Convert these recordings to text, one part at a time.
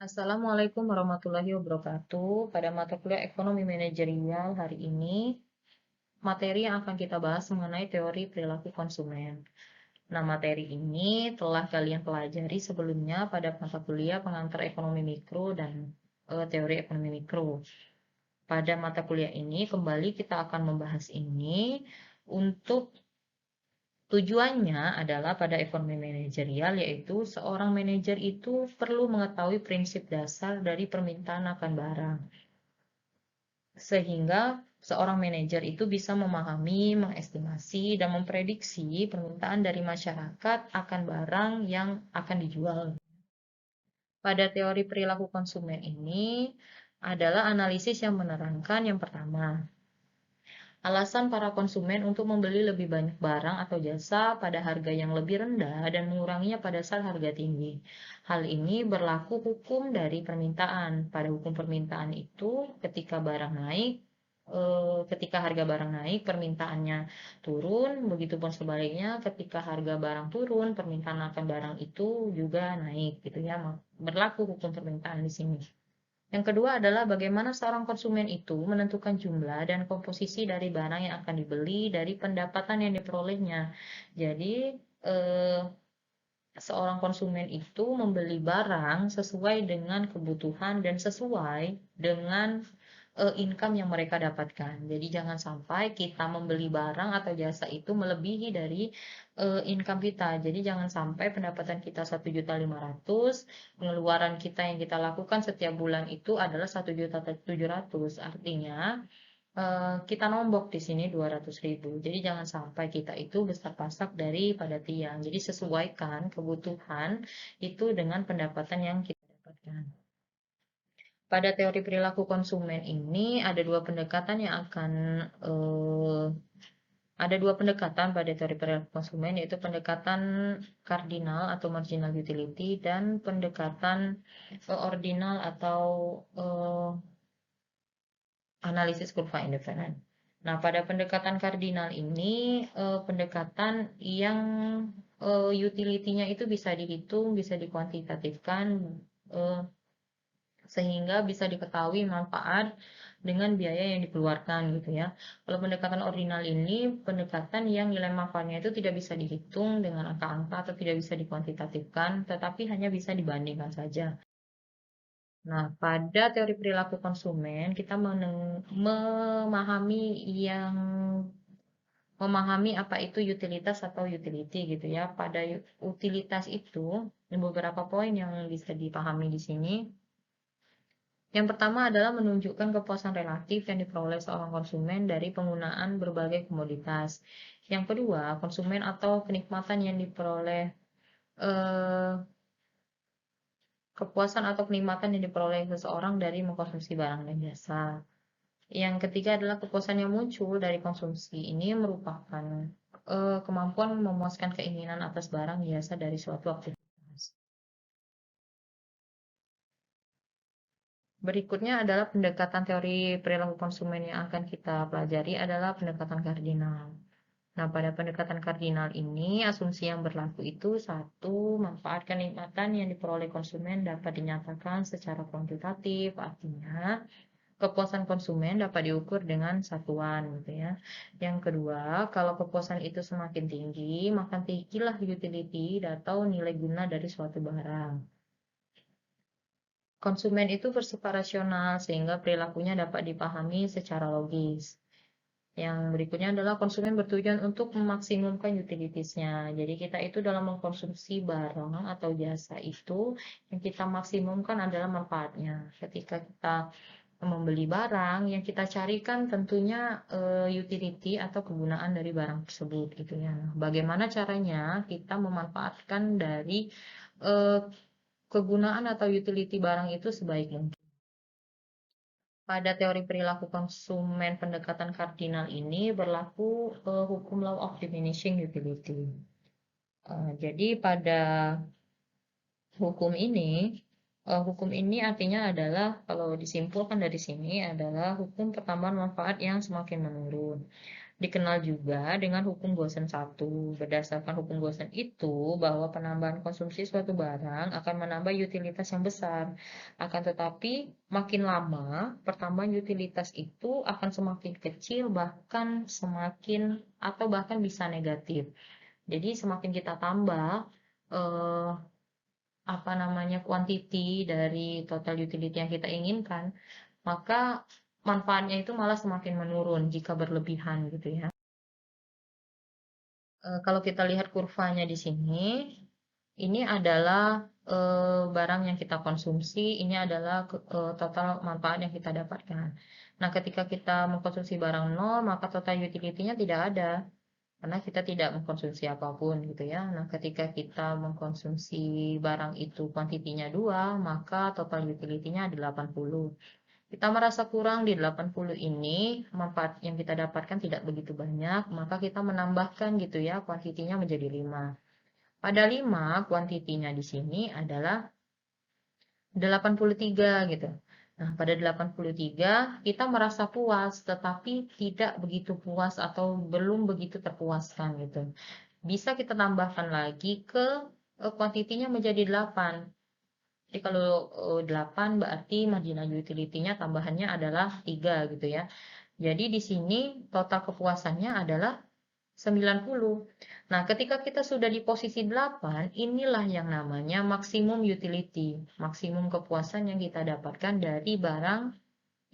Assalamualaikum warahmatullahi wabarakatuh. Pada mata kuliah Ekonomi Manajerial hari ini, materi yang akan kita bahas mengenai teori perilaku konsumen. Nah, materi ini telah kalian pelajari sebelumnya pada mata kuliah pengantar ekonomi mikro dan teori ekonomi mikro. Pada mata kuliah ini, kembali kita akan membahas ini untuk tujuannya adalah pada ekonomi manajerial, yaitu seorang manajer itu perlu mengetahui prinsip dasar dari permintaan akan barang. Sehingga seorang manajer itu bisa memahami, mengestimasi, dan memprediksi permintaan dari masyarakat akan barang yang akan dijual. Pada teori perilaku konsumen ini adalah analisis yang menerangkan yang pertama, alasan para konsumen untuk membeli lebih banyak barang atau jasa pada harga yang lebih rendah dan menguranginya pada saat harga tinggi. Hal ini berlaku hukum dari permintaan. Pada hukum permintaan itu, ketika harga barang naik, permintaannya turun, begitupun sebaliknya, ketika harga barang turun, permintaan akan barang itu juga naik, gitu ya. Berlaku hukum permintaan di sini. Yang kedua adalah bagaimana seorang konsumen itu menentukan jumlah dan komposisi dari barang yang akan dibeli dari pendapatan yang diperolehnya. Jadi, eh, seorang konsumen itu membeli barang sesuai dengan kebutuhan dan sesuai dengan income yang mereka dapatkan. Jadi jangan sampai kita membeli barang atau jasa itu melebihi dari income kita. Jadi jangan sampai pendapatan kita 1.500.000, pengeluaran kita yang kita lakukan setiap bulan itu adalah 1.700.000. Artinya kita nombok di sini 200.000. Jadi jangan sampai kita itu besar pasak daripada tiang. Jadi sesuaikan kebutuhan itu dengan pendapatan yang kita dapatkan. Pada teori perilaku konsumen ini eh, ada dua pendekatan pada teori perilaku konsumen, yaitu pendekatan kardinal atau marginal utility dan pendekatan ordinal atau eh, analisis kurva independen. Nah, pada pendekatan kardinal ini pendekatan yang utility-nya itu bisa dihitung, bisa dikuantitatifkan, eh, sehingga bisa diketahui manfaat dengan biaya yang dikeluarkan gitu ya. Kalau pendekatan ordinal ini pendekatan yang nilai manfaatnya itu tidak bisa dihitung dengan angka-angka atau tidak bisa dikuantitatifkan, tetapi hanya bisa dibandingkan saja. Nah, pada teori perilaku konsumen, kita memahami yang memahami apa itu utilitas atau utility gitu ya. Pada utilitas itu, ada beberapa poin yang bisa dipahami di sini. Yang pertama adalah menunjukkan kepuasan relatif yang diperoleh seorang konsumen dari penggunaan berbagai komoditas. Yang kedua, konsumen atau kenikmatan yang diperoleh eh, kepuasan atau kenikmatan yang diperoleh seseorang dari mengkonsumsi barang dan jasa. Yang ketiga adalah kepuasan yang muncul dari konsumsi ini merupakan kemampuan memuaskan keinginan atas barang jasa dari suatu aktivitas. Berikutnya adalah pendekatan teori perilaku konsumen yang akan kita pelajari adalah pendekatan kardinal. Nah, pada pendekatan kardinal ini, asumsi yang berlaku itu satu, manfaat kenikmatan yang diperoleh konsumen dapat dinyatakan secara kuantitatif, artinya kepuasan konsumen dapat diukur dengan satuan gitu ya. Yang kedua, kalau kepuasan itu semakin tinggi, maka tinggilah utility atau nilai guna dari suatu barang. Konsumen itu bersifat rasional sehingga perilakunya dapat dipahami secara logis. Yang berikutnya adalah konsumen bertujuan untuk memaksimumkan utilitiesnya. Jadi kita itu dalam mengkonsumsi barang atau jasa itu yang kita maksimumkan adalah manfaatnya. Ketika kita membeli barang, yang kita carikan tentunya utility atau kegunaan dari barang tersebut gitu ya. Bagaimana caranya kita memanfaatkan dari eh, kegunaan atau utility barang itu sebaik mungkin. Pada teori perilaku konsumen pendekatan kardinal ini berlaku hukum law of diminishing utility. Jadi pada hukum ini, hukum ini artinya adalah kalau disimpulkan dari sini adalah hukum pertambahan manfaat yang semakin menurun. Dikenal juga dengan hukum Gaussian 1. Berdasarkan hukum Gaussian itu, bahwa penambahan konsumsi suatu barang akan menambah utilitas yang besar. Akan tetapi, makin lama, pertambahan utilitas itu akan semakin kecil, bahkan semakin, atau bahkan bisa negatif. Jadi, semakin kita tambah, quantity dari total utility yang kita inginkan, maka manfaatnya itu malah semakin menurun jika berlebihan gitu ya. Kalau kita lihat kurvanya di sini, ini adalah barang yang kita konsumsi, ini adalah total manfaat yang kita dapatkan. Nah, ketika kita mengkonsumsi barang 0, maka total utility-nya tidak ada, karena kita tidak mengkonsumsi apapun gitu ya. Nah, ketika kita mengkonsumsi barang itu kuantitinya 2, maka total utility-nya ada 80. Kita merasa kurang di 80 ini, manfaat yang kita dapatkan tidak begitu banyak, maka kita menambahkan gitu ya, kuantitinya menjadi 5. Pada 5, kuantitinya di sini adalah 83 gitu. Nah, pada 83 kita merasa puas, tetapi tidak begitu puas atau belum begitu terpuaskan gitu. Bisa kita tambahkan lagi ke kuantitinya menjadi 8. Jadi kalau 8 berarti marginal utility-nya tambahannya adalah 3 gitu ya. Jadi di sini total kepuasannya adalah 90. Nah, ketika kita sudah di posisi 8, inilah yang namanya maksimum utility, maksimum kepuasan yang kita dapatkan dari barang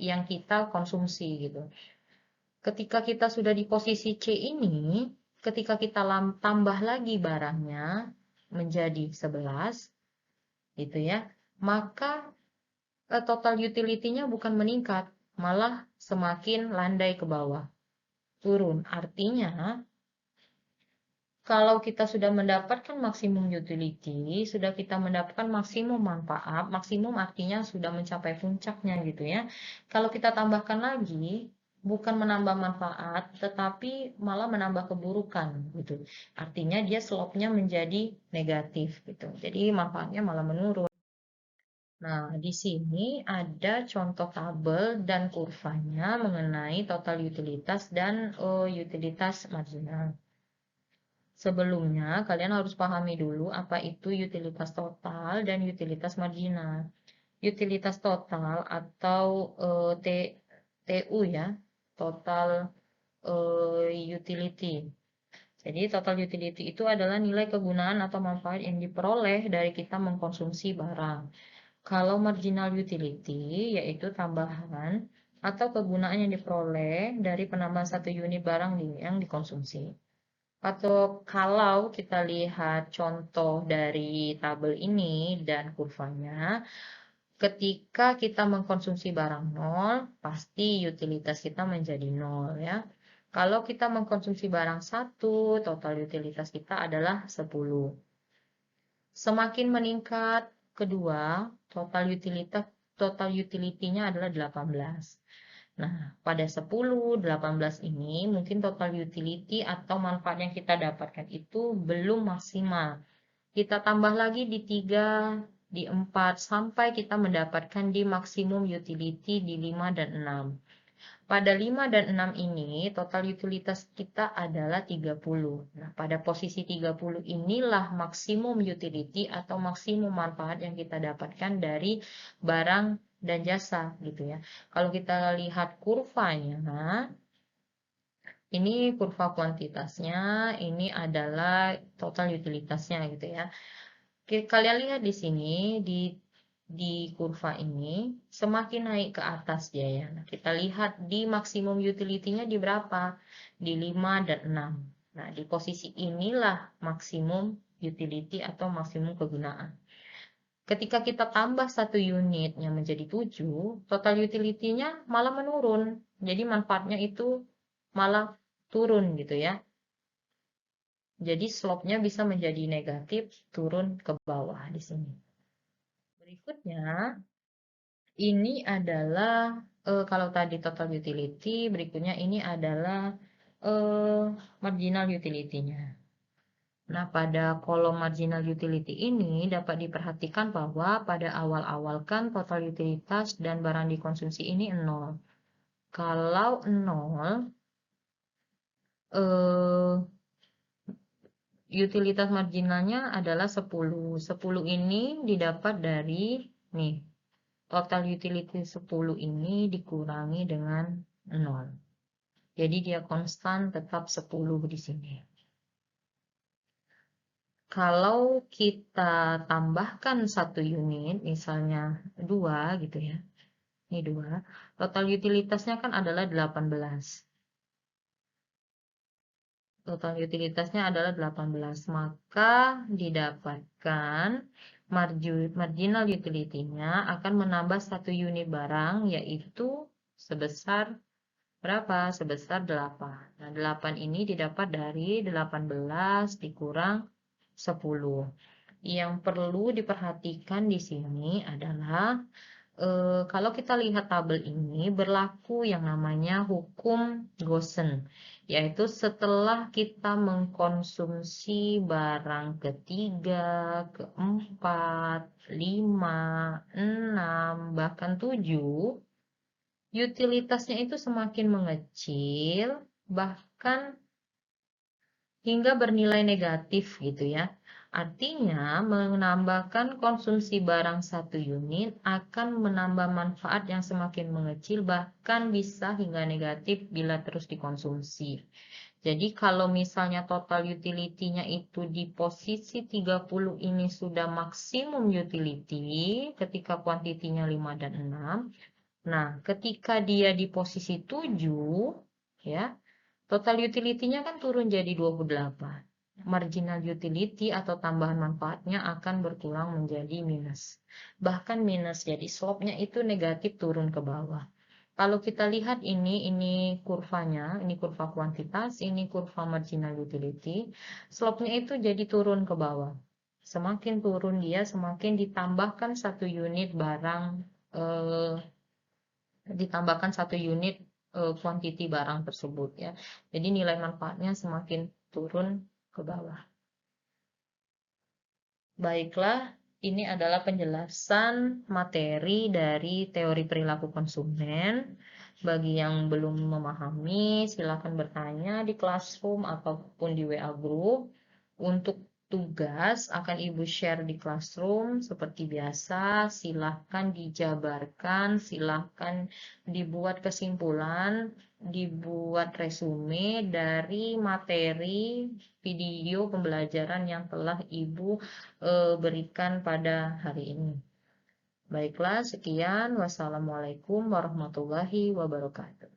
yang kita konsumsi gitu. Ketika kita sudah di posisi C ini, ketika kita tambah lagi barangnya menjadi 11, gitu ya, maka total utility-nya bukan meningkat, malah semakin landai ke bawah, turun. Artinya, kalau kita sudah mendapatkan maksimum utility, sudah kita mendapatkan maksimum manfaat, maksimum artinya sudah mencapai puncaknya gitu ya. Kalau kita tambahkan lagi, bukan menambah manfaat, tetapi malah menambah keburukan gitu. Artinya dia slope-nya menjadi negatif gitu. Jadi manfaatnya malah menurun. Nah, di sini ada contoh tabel dan kurvanya mengenai total utilitas dan utilitas marginal. Sebelumnya, kalian harus pahami dulu apa itu utilitas total dan utilitas marginal. Utilitas total atau TU ya, total utility. Jadi total utility itu adalah nilai kegunaan atau manfaat yang diperoleh dari kita mengkonsumsi barang. Kalau marginal utility, yaitu tambahan atau kegunaan yang diperoleh dari penambahan satu unit barang yang dikonsumsi. Atau kalau kita lihat contoh dari tabel ini dan kurvanya, ketika kita mengkonsumsi barang 0, pasti utilitas kita menjadi 0 ya. Kalau kita mengkonsumsi barang 1, total utilitas kita adalah 10. Semakin meningkat kedua, total utility-nya adalah 18. Nah, pada 10, 18 ini mungkin total utility atau manfaat yang kita dapatkan itu belum maksimal. Kita tambah lagi di 3, di 4, sampai kita mendapatkan di maksimum utility di 5 dan 6. Pada 5 dan 6 ini, total utilitas kita adalah 30. Nah, pada posisi 30 inilah maksimum utility atau maksimum manfaat yang kita dapatkan dari barang dan jasa gitu ya. Kalau kita lihat kurvanya, ini kurva kuantitasnya, ini adalah total utilitasnya gitu ya. Kalian lihat di sini di kurva ini semakin naik ke atas dia ya. Nah, kita lihat di maksimum utility-nya di berapa? Di 5 dan 6. Nah, di posisi inilah maksimum utility atau maksimum kegunaan. Ketika kita tambah satu unit yang menjadi 7, total utility-nya malah menurun. Jadi manfaatnya itu malah turun gitu ya. Jadi slope-nya bisa menjadi negatif, turun ke bawah di sini. Berikutnya, ini adalah kalau tadi total utility, berikutnya ini adalah marginal utility-nya. Nah, pada kolom marginal utility ini dapat diperhatikan bahwa pada awal-awal kan total utilitas dan barang dikonsumsi ini 0. Kalau 0, eh, utilitas marginalnya adalah 10. 10 ini didapat dari nih, total utility 10 ini dikurangi dengan 0. Jadi dia konstan tetap 10 di sini. Kalau kita tambahkan 1 unit, misalnya 2 gitu ya. Ini 2. Total utilitasnya kan adalah 18. Total utilitasnya adalah 18. Maka didapatkan marginal utility-nya akan menambah 1 unit barang, yaitu sebesar berapa? Sebesar 8. Nah, 8 ini didapat dari 18 dikurang 10. Yang perlu diperhatikan di sini adalah kalau kita lihat tabel ini berlaku yang namanya hukum Gaussian, yaitu setelah kita mengkonsumsi barang ketiga, keempat, 5, 6, bahkan 7, utilitasnya itu semakin mengecil, bahkan hingga bernilai negatif gitu ya. Artinya, menambahkan konsumsi barang 1 unit akan menambah manfaat yang semakin mengecil, bahkan bisa hingga negatif bila terus dikonsumsi. Jadi kalau misalnya total utility-nya itu di posisi 30 ini sudah maksimum utility ketika kuantitinya 5 dan 6. Nah, ketika dia di posisi 7 ya, total utility-nya kan turun jadi 28. Marginal utility atau tambahan manfaatnya akan berkurang menjadi minus. Bahkan minus, jadi slope-nya itu negatif turun ke bawah. Kalau kita lihat ini kurvanya, ini kurva kuantitas, ini kurva marginal utility. Slope-nya itu jadi turun ke bawah. Semakin turun dia, semakin ditambahkan 1 unit barang, ditambahkan 1 unit kuantiti barang tersebut ya. Jadi nilai manfaatnya semakin turun ke bawah. Baiklah, ini adalah penjelasan materi dari teori perilaku konsumen. Bagi yang belum memahami, silakan bertanya di Classroom ataupun di WA Group. Untuk tugas akan Ibu share di Classroom seperti biasa. Silahkan dijabarkan, silahkan dibuat kesimpulan, dibuat resume dari materi video pembelajaran yang telah Ibu berikan pada hari ini. Baiklah, sekian. Wassalamualaikum warahmatullahi wabarakatuh.